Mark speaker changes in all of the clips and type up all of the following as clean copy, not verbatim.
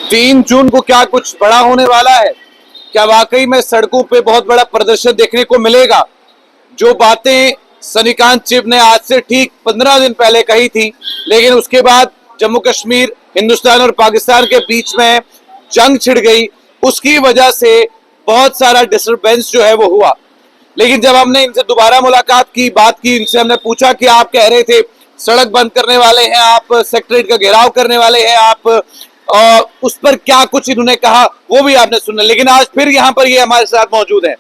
Speaker 1: 3 जून को क्या कुछ बड़ा होने वाला है? क्या वाकई में सड़कों पे बहुत बड़ा प्रदर्शन देखने को मिलेगा? जो बातें सनीकांत चिब ने आज से ठीक 15 दिन पहले कही थी, लेकिन उसके बाद जम्मू कश्मीर, हिंदुस्तान और पाकिस्तान के बीच में जंग छिड़ गई, उसकी वजह से बहुत सारा डिस्टर्बेंस जो है वो हुआ। लेकिन जब हमने इनसे दोबारा मुलाकात की, बात की, इनसे हमने पूछा कि आप कह रहे थे सड़क बंद करने वाले हैं, आप सेक्रेटरीट का घेराव करने वाले हैं, आप उस पर क्या कुछ इन्होंने कहा वो भी आपने सुना। लेकिन आज फिर यहाँ पर ये हमारे साथ मौजूद हैं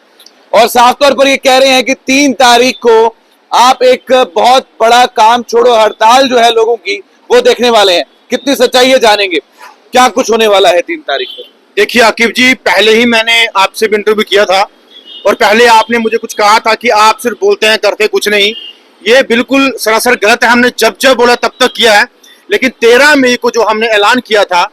Speaker 1: और साफ तौर पर ये कह रहे हैं कि 3 तारीख को आप एक बहुत बड़ा काम छोड़ो हड़ताल जो है लोगों की वो देखने वाले हैं। कितनी सच्चाई है जानेंगे, क्या कुछ होने वाला है 3 तारीख को?
Speaker 2: देखिए आकिब जी, पहले ही मैंने आपसे भी इंटरव्यू किया था और पहले आपने मुझे कुछ कहा था कि आप सिर्फ बोलते हैं करते कुछ नहीं। ये बिल्कुल सरासर गलत है। हमने जब जब बोला तब तक किया है, लेकिन 13 मई को जो हमने ऐलान किया था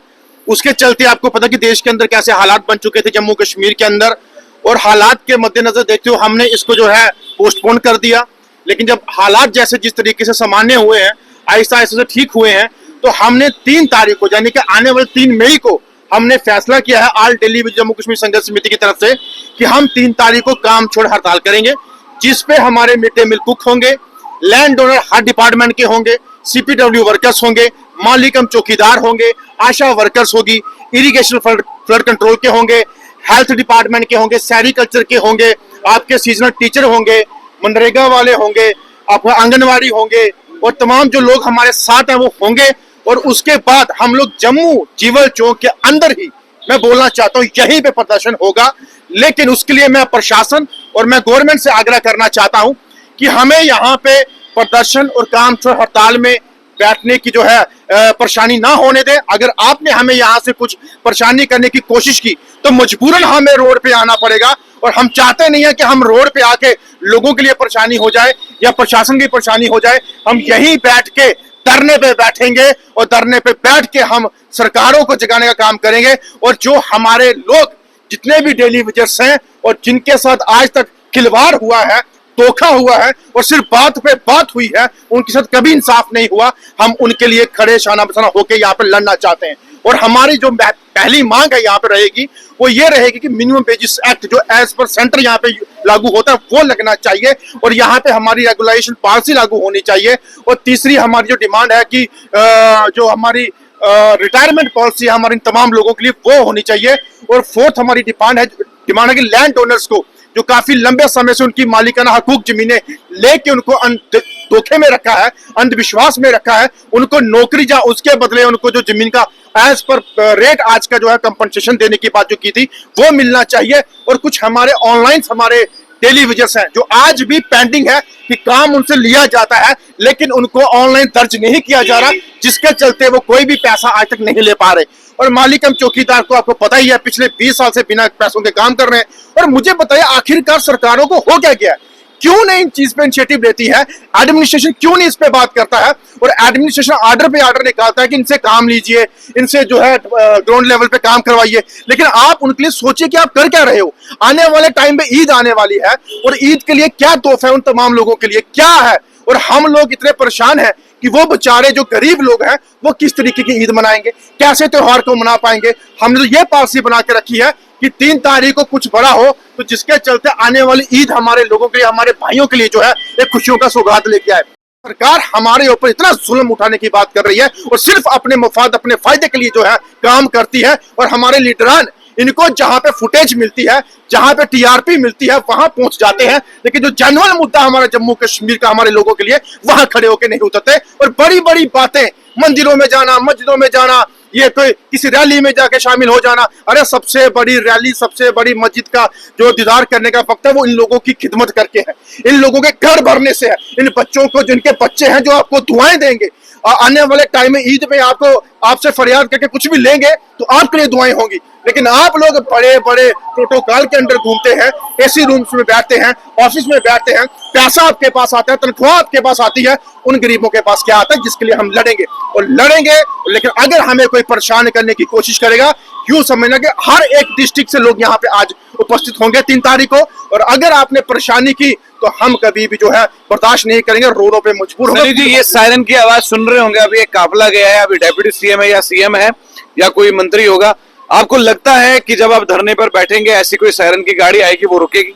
Speaker 2: उसके चलते आपको पता कि देश के अंदर कैसे हालात बन चुके थे जम्मू कश्मीर के अंदर, और हालात के मद्देनजर देखते हुए हमने इसको जो है पोस्टपोन कर दिया। लेकिन जब हालात जैसे जिस तरीके से सामान्य हुए हैं, आहिस्ता आहिस्ता से ठीक हुए हैं, तो हमने 3 तारीख को यानी कि आने वाले 3 मई को हमने फैसला किया है ऑल दिल्ली जम्मू कश्मीर संघर्ष समिति की तरफ से कि हम 3 तारीख को काम छोड़ हड़ताल करेंगे, जिसपे हमारे मिड डे मील कुक होंगे, लैंड डोनर हर डिपार्टमेंट के होंगे, सीपीडब्ल्यू वर्कर्स होंगे, मालिक हम चौकीदार होंगे, आशा वर्कर्स होगी, इरिगेशन फ्लड कंट्रोल के होंगे, हेल्थ डिपार्टमेंट के होंगे, सेरिकल्चर के होंगे, आपके सीजनल टीचर होंगे, मनरेगा वाले होंगे, आपका आंगनवाड़ी होंगे, और तमाम जो लोग हमारे साथ हैं वो होंगे। और उसके बाद हम लोग जम्मू जीवल चौक के अंदर ही, मैं बोलना चाहता हूँ, यहीं पे प्रदर्शन होगा। लेकिन उसके लिए मैं प्रशासन और मैं गवर्नमेंट से आग्रह करना चाहता हूँ कि हमें यहाँ पे प्रदर्शन और काम छोड़ हड़ताल में बैठने की जो है परेशानी ना होने दें। अगर आपने हमें यहाँ से कुछ परेशानी करने की कोशिश की तो मजबूरन हमें रोड पे आना पड़ेगा, और हम चाहते नहीं है कि हम रोड पे आके लोगों के लिए परेशानी हो जाए या प्रशासन की परेशानी हो जाए। हम यहीं बैठ के धरने पे बैठेंगे और धरने पे बैठ के हम सरकारों को जगाने का काम करेंगे। और जो हमारे लोग जितने भी डेली वेजर्स हैं और जिनके साथ आज तक खिलवाड़ हुआ है, धोखा हुआ है और सिर्फ बात पे बात हुई है, उनके साथ कभी इंसाफ नहीं हुआ, हम उनके लिए खड़े शाना बसाना होकर यहाँ पे लड़ना चाहते हैं। और हमारी जो पहली मांग है यहाँ पे रहेगी वो ये रहेगी कि मिनिमम वेजेस एक्ट जो एज पर सेंटर यहाँ पे लागू होता है वो लगना चाहिए, और यहाँ पे हमारी रेगुलेशन पॉलिसी लागू होनी चाहिए। और तीसरी हमारी जो डिमांड है कि जो हमारी रिटायरमेंट पॉलिसी है हमारे तमाम लोगों के लिए वो होनी चाहिए। और फोर्थ हमारी डिमांड है कि लैंड ओनर्स को जो काफी लंबे समय से उनकी मालिकाना हकूक जमीनें लेके उनको धोखे में रखा है, अंधविश्वास में रखा है, उनको नौकरी या उसके बदले उनको जो जमीन का एज पर रेट आज का जो है कंपनसेशन देने की बात जो की थी वो मिलना चाहिए। और कुछ हमारे ऑनलाइन हमारे डेली वेजेस हैं जो आज भी पेंडिंग है कि काम उनसे लिया जाता है लेकिन उनको ऑनलाइन दर्ज नहीं किया जा रहा, जिसके चलते वो कोई भी पैसा आज तक नहीं ले पा रहे। और मालिक हम चौकीदार को आपको पता ही है पिछले 20 साल से बिना पैसों के काम कर रहे हैं। और मुझे बताइए आखिरकार सरकारों को हो क्या गया, क्यों नहीं इन चीज पे इनिशिएटिव लेती है, एडमिनिस्ट्रेशन क्यों नहीं इस पे बात करता है, और एडमिनिस्ट्रेशन ऑर्डर पे ऑर्डर निकालता है कि इनसे काम लीजिए, इनसे जो है ग्राउंड लेवल पे काम करवाइए। लेकिन आप उनके लिए सोचिए कि आप कर क्या रहे हो। आने वाले टाइम पे ईद आने वाली है और ईद के लिए क्या तोहफा है उन तमाम लोगों के लिए, क्या है। और हम लोग इतने परेशान हैं कि वो बेचारे जो गरीब लोग हैं वो किस तरीके की ईद मनाएंगे, कैसे त्योहार को मना पाएंगे। हमने तो ये पॉलिसी बना के रखी है कि 3 तारीख को कुछ बड़ा हो तो जिसके चलते आने वाली ईद हमारे लोगों के लिए, हमारे भाइयों के लिए जो है एक खुशियों का सौगात लेके आए। सरकार हमारे ऊपर इतना जुल्म उठाने की बात कर रही है और सिर्फ अपने मफाद, अपने फायदे के लिए जो है काम करती है। और हमारे लीडरान इनको जहां पे फुटेज मिलती है, जहां पे टीआरपी मिलती है वहां पहुंच जाते हैं, लेकिन जो जनरल मुद्दा हमारा जम्मू कश्मीर का हमारे लोगों के लिए वहां खड़े होकर नहीं उतरते। और बड़ी बड़ी बातें, मंदिरों में जाना, मस्जिदों में जाना, ये कोई किसी रैली में जाके शामिल हो जाना, अरे सबसे बड़ी रैली, सबसे बड़ी मस्जिद का जो दीदार करने का वक्त है वो इन लोगों की खिदमत करके है, इन लोगों के घर भरने से है, इन बच्चों को जिनके बच्चे हैं जो आपको दुआएं देंगे। आने वाले टाइम में ईद में आपको आपसे फरियाद करके कुछ भी लेंगे तो आपके लिए दुआएं होंगी। लेकिन आप लोग बड़े बड़े प्रोटोकॉल के अंदर घूमते हैं, एसी रूम्स में बैठते हैं, ऑफिस में बैठते हैं, पैसा आपके पास आता है, तनख्वाह आपके पास आती है, उन गरीबों के पास क्या आता है जिसके लिए हम लड़ेंगे और लड़ेंगे। लेकिन अगर हमें कोई परेशान करने की कोशिश करेगा, यूं समझना कि हर एक डिस्ट्रिक्ट से लोग यहाँ पे आज उपस्थित होंगे 3 तारीख को, और अगर आपने परेशानी की तो हम कभी भी जो है बर्दाश्त नहीं करेंगे, रोडों पे मजबूर होंगे।
Speaker 1: जी, ये सायरन की आवाज सुन रहे होंगे, अभी एक काफिला गया है, अभी डेप्यूटी सीएम है या सीएम है, या कोई मंत्री होगा। आपको लगता है कि जब आप धरने पर बैठेंगे ऐसी कोई सायरन की गाड़ी आएगी वो रुकेगी?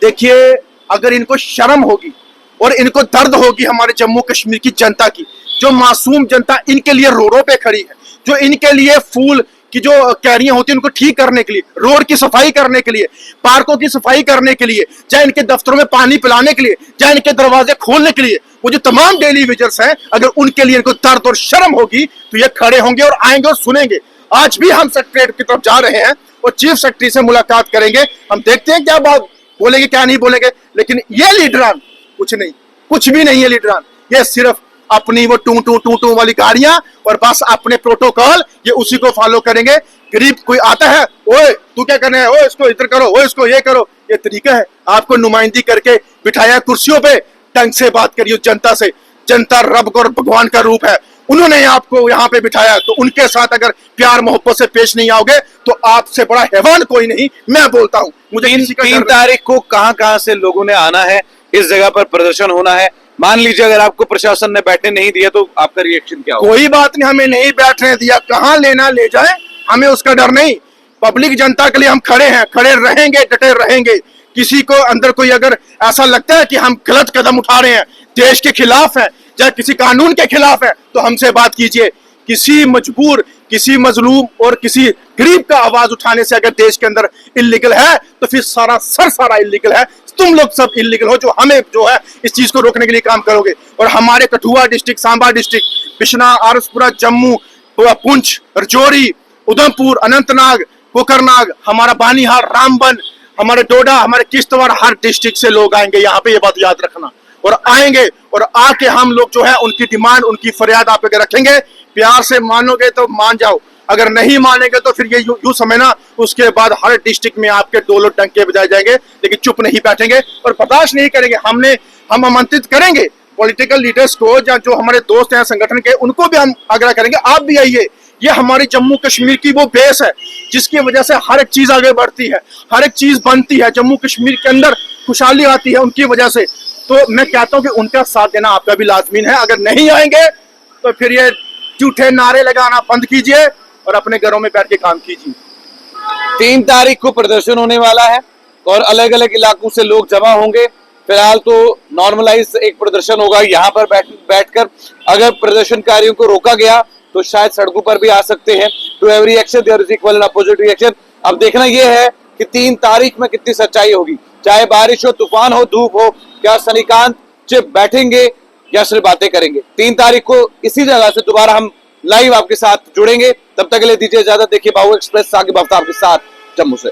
Speaker 2: देखिए, अगर इनको शर्म होगी और इनको दर्द होगी हमारे जम्मू कश्मीर की जनता की, जो मासूम जनता इनके लिए रोडों पे खड़ी है, जो इनके लिए फूल की जो कैरियां होती है उनको ठीक करने के लिए, रोड की सफाई करने के लिए, पार्कों की सफाई करने के लिए, चाहे इनके दफ्तरों में पानी पिलाने के लिए, चाहे इनके दरवाजे खोलने के लिए, वो जो तमाम डेली वेजर्स हैं, अगर उनके लिए इनको दर्द और शर्म होगी तो ये खड़े होंगे और आएंगे और सुनेंगे। आज भी हम सेक्रेटरीट की तरफ जा रहे हैं और चीफ सेक्रेटरी से मुलाकात करेंगे। हम देखते हैं क्या बात बोलेंगे क्या नहीं बोलेंगे, लेकिन ये लीडरान कुछ नहीं, कुछ भी नहीं है लीडरान। ये सिर्फ अपनी वो टू टू टू टू वाली गाड़ियां और बस अपने प्रोटोकॉल, ये उसी को फॉलो करेंगे। गरीब कोई आता है, ओए तू क्या करना है, ओए इसको इधर करो, ओए इसको ये करो, ये तरीका है। आपको नुमाइंदी करके बिठाया कुर्सियों पे, ढंग से बात करिए जनता से। जनता रब और भगवान का रूप है, उन्होंने आपको यहाँ पे बिठाया, तो उनके साथ अगर प्यार मोहब्बत से पेश नहीं आओगे तो आपसे बड़ा हैवान कोई नहीं। मैं बोलता हूँ, मुझे किसी का
Speaker 1: 3 तारीख को कहां से लोगों ने आना है, इस जगह पर प्रदर्शन होना है। मान लीजिए अगर आपको प्रशासन ने बैठने नहीं दिया तो आपका रिएक्शन क्या होगा?
Speaker 2: कोई बात नहीं, हमें नहीं बैठने दिया, कहां लेना ले जाए, हमें उसका डर नहीं। पब्लिक जनता के लिए हम खड़े हैं, खड़े रहेंगे, डटे रहेंगे। किसी को अंदर कोई अगर ऐसा लगता है कि हम गलत कदम उठा रहे हैं, देश के खिलाफ है या किसी कानून के खिलाफ है, तो हमसे बात कीजिए। किसी मजबूर, किसी मजलूम और किसी गरीब का आवाज उठाने से अगर देश के अंदर इल्लीगल है तो फिर सारा इल्लीगल है। तुम लोग सब इल्लीगल हो जो हमें जो है इस चीज को रोकने के लिए काम करोगे। और हमारे कठुआ डिस्ट्रिक्ट, सांबा डिस्ट्रिक्ट, बिश्ना, आरसपुरा, जम्मू, पुंछ, रजौरी, उधमपुर, अनंतनाग, कोकरनाग, हमारा बानीहार, रामबन, हमारे डोडा, हमारे किश्तवाड़, हर डिस्ट्रिक्ट से लोग आएंगे यहाँ पे, ये बात याद रखना। और आएंगे और आके हम लोग जो है उनकी डिमांड, उनकी फरियाद आप आगे रखेंगे। प्यार से मानोगे तो मान जाओ, अगर नहीं मानेंगे तो फिर ये यूं समझना, उसके बाद हर डिस्ट्रिक्ट में आपके डोलो डंके बजाए जाएंगे, लेकिन चुप नहीं बैठेंगे और बर्दाश्त नहीं करेंगे। हम आमंत्रित करेंगे पॉलिटिकल लीडर्स को, या जो हमारे दोस्त हैं संगठन के, उनको भी हम आग्रह करेंगे आप भी आइए। ये हमारी जम्मू कश्मीर की वो बेस है जिसकी वजह से हर एक चीज आगे बढ़ती है, हर एक चीज बनती है, जम्मू कश्मीर के अंदर खुशहाली आती है उनकी वजह से। तो मैं कहता हूं कि उनका साथ देना आपका भी लाजमी है। अगर नहीं आएंगे तो फिर ये झूठे नारे लगाना बंद कीजिए और अपने घरों में बैठ के काम कीजिए।
Speaker 1: 3 तारीख को प्रदर्शन होने वाला है और अलग अलग इलाकों से लोग जमा होंगे। फिलहाल तो नॉर्मलाइज एक प्रदर्शन होगा यहाँ पर बैठकर। अगर प्रदर्शनकारियों को रोका गया तो शायद सड़कों पर भी आ सकते हैं। To every action there is equal and opposite reaction. अब देखना यह है कि 3 तारीख में कितनी सच्चाई होगी, चाहे बारिश हो, तूफान हो, धूप हो, क्या सनिकांत चिप बैठेंगे या सिर्फ बातें करेंगे। 3 तारीख को इसी जगह से दोबारा हम लाइव आपके साथ जुड़ेंगे। तब तक के लिए दीजिए इजाजत। देखिए बाहु एक्सप्रेस साकिब आफ्ताब के साथ जम्मू से।